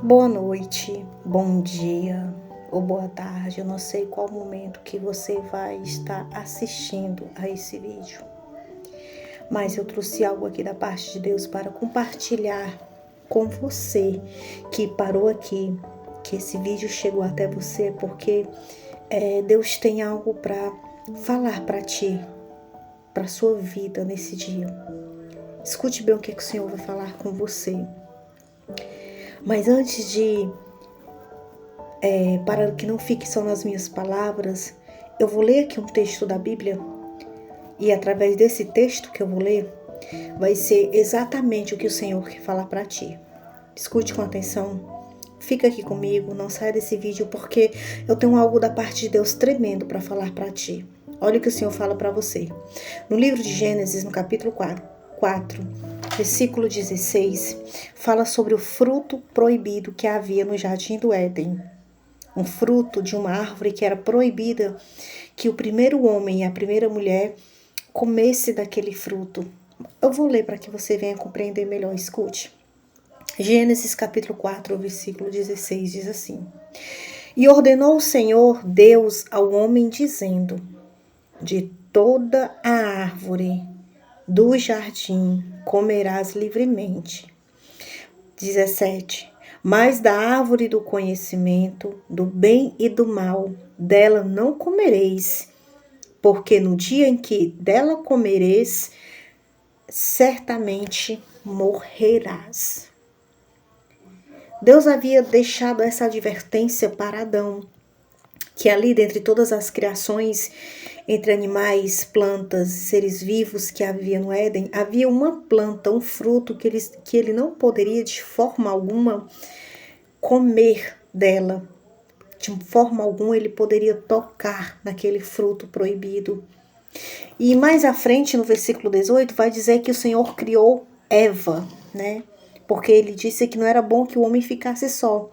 Boa noite, bom dia ou boa tarde. Eu não sei qual momento que você vai estar assistindo a esse vídeo, mas eu trouxe algo aqui da parte de Deus para compartilhar com você que parou aqui, que esse vídeo chegou até você, porque Deus tem algo para falar para ti, para sua vida nesse dia. Escute bem o que o Senhor vai falar com você. Mas antes de para que não fique só nas minhas palavras, eu vou ler aqui um texto da Bíblia e através desse texto que eu vou ler, vai ser exatamente o que o Senhor quer falar para ti. Escute com atenção, fica aqui comigo, não saia desse vídeo porque eu tenho algo da parte de Deus tremendo para falar para ti. Olha o que o Senhor fala para você. No livro de Gênesis, no capítulo 4, versículo 16, fala sobre o fruto proibido que havia no jardim do Éden. Um fruto de uma árvore que era proibida que o primeiro homem e a primeira mulher comesse daquele fruto. Eu vou ler para que você venha compreender melhor, escute. Gênesis capítulo 4, versículo 16 diz assim: E ordenou o Senhor Deus ao homem dizendo: De toda a árvore do jardim comerás livremente. 17. Mas da árvore do conhecimento, do bem e do mal, dela não comereis, porque no dia em que dela comereis, certamente morrerás. Deus havia deixado essa advertência para Adão, que ali dentre todas as criações, entre animais, plantas, seres vivos que havia no Éden, havia uma planta, um fruto que ele não poderia de forma alguma comer dela. De forma alguma ele poderia tocar naquele fruto proibido. E mais à frente, no versículo 18, vai dizer que o Senhor criou Eva, né? Porque ele disse que não era bom que o homem ficasse só.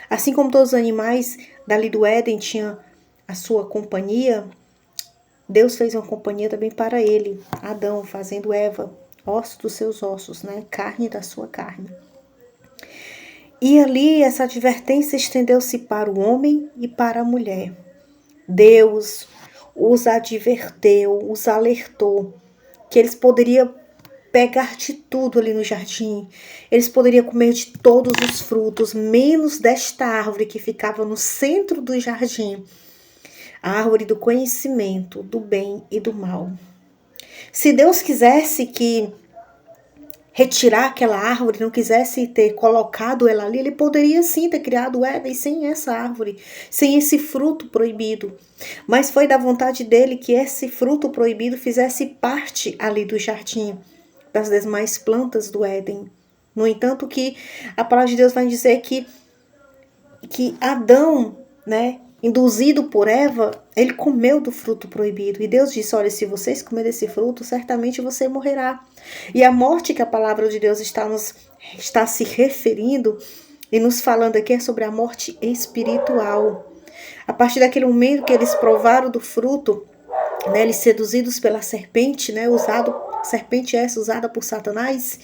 Assim como todos os animais dali do Éden tinham a sua companhia, Deus fez uma companhia também para ele, Adão, fazendo Eva, ossos dos seus ossos, né? Carne da sua carne. E ali essa advertência estendeu-se para o homem e para a mulher. Deus os adverteu, os alertou que eles poderiam pegar de tudo ali no jardim. Eles poderiam comer de todos os frutos, menos desta árvore que ficava no centro do jardim. A árvore do conhecimento, do bem e do mal. Se Deus quisesse que retirar aquela árvore, não quisesse ter colocado ela ali, ele poderia sim ter criado o Éden sem essa árvore, sem esse fruto proibido. Mas foi da vontade dele que esse fruto proibido fizesse parte ali do jardim, das demais plantas do Éden. No entanto, que a palavra de Deus vai dizer que Adão, né, induzido por Eva, ele comeu do fruto proibido. E Deus disse, olha, se vocês comerem desse fruto, certamente você morrerá. E a morte que a palavra de Deus está se referindo e nos falando aqui é sobre a morte espiritual. A partir daquele momento que eles provaram do fruto, né, eles seduzidos pela serpente, né, serpente essa usada por Satanás,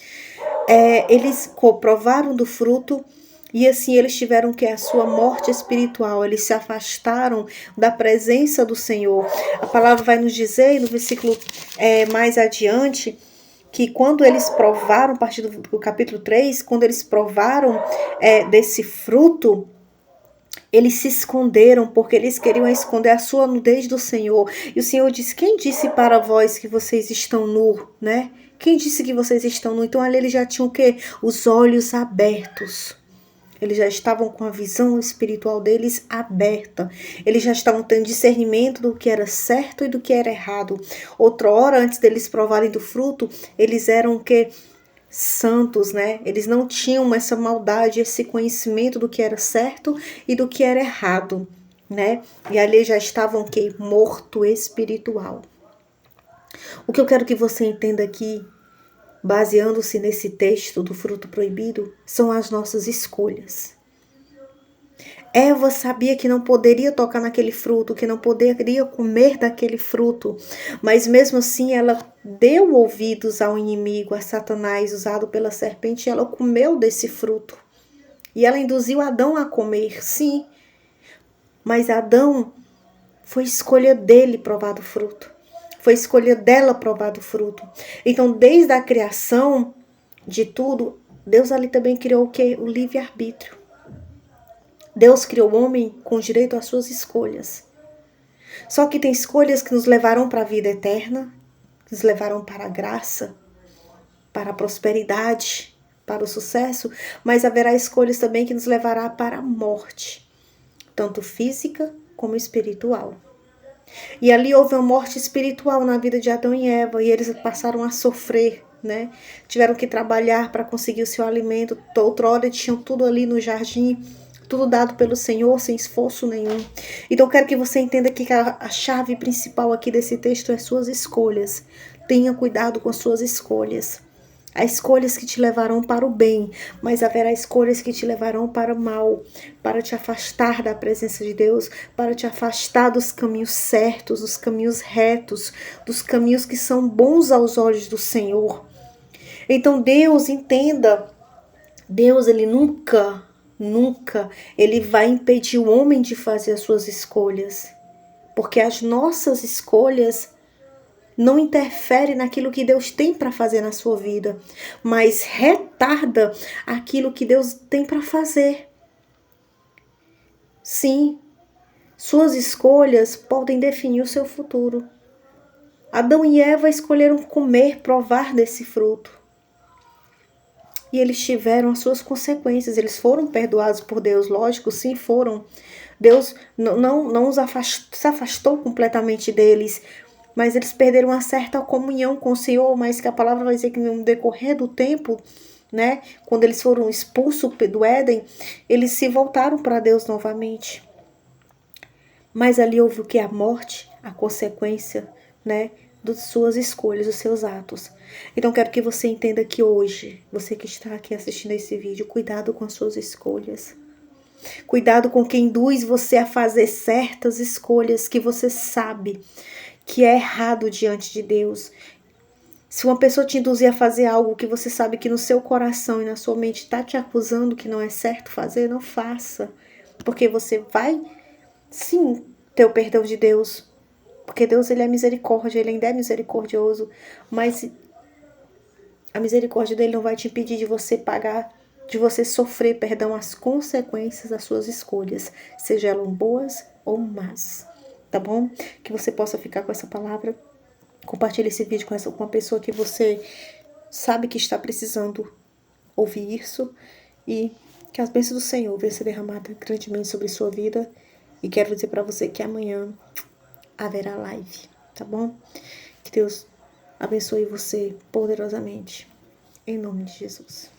eles provaram do fruto. E assim eles tiveram que a sua morte espiritual, eles se afastaram da presença do Senhor. A palavra vai nos dizer no versículo mais adiante, que quando eles provaram, a partir do capítulo 3, quando eles provaram desse fruto, eles se esconderam, porque eles queriam esconder a sua nudez do Senhor. E o Senhor disse, quem disse para vós que vocês estão nus, né? Quem disse que vocês estão nus? Então ali eles já tinham o quê? Os olhos abertos. Eles já estavam com a visão espiritual deles aberta. Eles já estavam tendo discernimento do que era certo e do que era errado. Outra hora, antes deles provarem do fruto, eles eram o quê? Santos, né? Eles não tinham essa maldade, esse conhecimento do que era certo e do que era errado, né? E ali já estavam o quê? Morto espiritual. O que eu quero que você entenda aqui, baseando-se nesse texto do fruto proibido, são as nossas escolhas. Eva sabia que não poderia tocar naquele fruto, que não poderia comer daquele fruto, mas mesmo assim ela deu ouvidos ao inimigo, a Satanás, usado pela serpente, e ela comeu desse fruto. E ela induziu Adão a comer, sim. Mas Adão, foi escolha dele provar do fruto. Foi escolha dela provar do fruto. Então, desde a criação de tudo, Deus ali também criou o quê? O livre-arbítrio. Deus criou o homem com direito às suas escolhas. Só que tem escolhas que nos levarão para a vida eterna, que nos levarão para a graça, para a prosperidade, para o sucesso, mas haverá escolhas também que nos levará para a morte, tanto física como espiritual. E ali houve uma morte espiritual na vida de Adão e Eva, e eles passaram a sofrer, né? Tiveram que trabalhar para conseguir o seu alimento. Outrora tinham tudo ali no jardim, tudo dado pelo Senhor, sem esforço nenhum. Então eu quero que você entenda que a chave principal aqui desse texto é suas escolhas. Tenha cuidado com as suas escolhas. Há escolhas que te levarão para o bem, mas haverá escolhas que te levarão para o mal, para te afastar da presença de Deus, para te afastar dos caminhos certos, dos caminhos retos, dos caminhos que são bons aos olhos do Senhor. Então Deus, entenda, Deus ele nunca, ele vai impedir o homem de fazer as suas escolhas, porque as nossas escolhas não interfere naquilo que Deus tem para fazer na sua vida, mas retarda aquilo que Deus tem para fazer. Sim, suas escolhas podem definir o seu futuro. Adão e Eva escolheram comer, provar desse fruto. E eles tiveram as suas consequências. Eles foram perdoados por Deus, lógico, sim, foram. Deus não se afastou completamente deles, mas eles perderam uma certa comunhão com o Senhor, mas que a palavra vai dizer que no decorrer do tempo, né, quando eles foram expulsos do Éden, eles se voltaram para Deus novamente. Mas ali houve o que? A morte, a consequência, né, das suas escolhas, dos seus atos. Então quero que você entenda que hoje, você que está aqui assistindo esse vídeo, cuidado com as suas escolhas. Cuidado com quem induz você a fazer certas escolhas que você sabe que é errado diante de Deus. Se uma pessoa te induzir a fazer algo que você sabe que no seu coração e na sua mente está te acusando que não é certo fazer, não faça. Porque você vai, sim, ter o perdão de Deus. Porque Deus ele é misericórdia, ele ainda é misericordioso. Mas a misericórdia dele não vai te impedir de você pagar, de você sofrer, perdão, as consequências das suas escolhas. Sejam elas boas ou más. Tá bom? Que você possa ficar com essa palavra. Compartilhe esse vídeo com uma pessoa que você sabe que está precisando ouvir isso. E que as bênçãos do Senhor venham ser derramadas grandemente sobre sua vida. E quero dizer para você que amanhã haverá live, tá bom? Que Deus abençoe você poderosamente. Em nome de Jesus.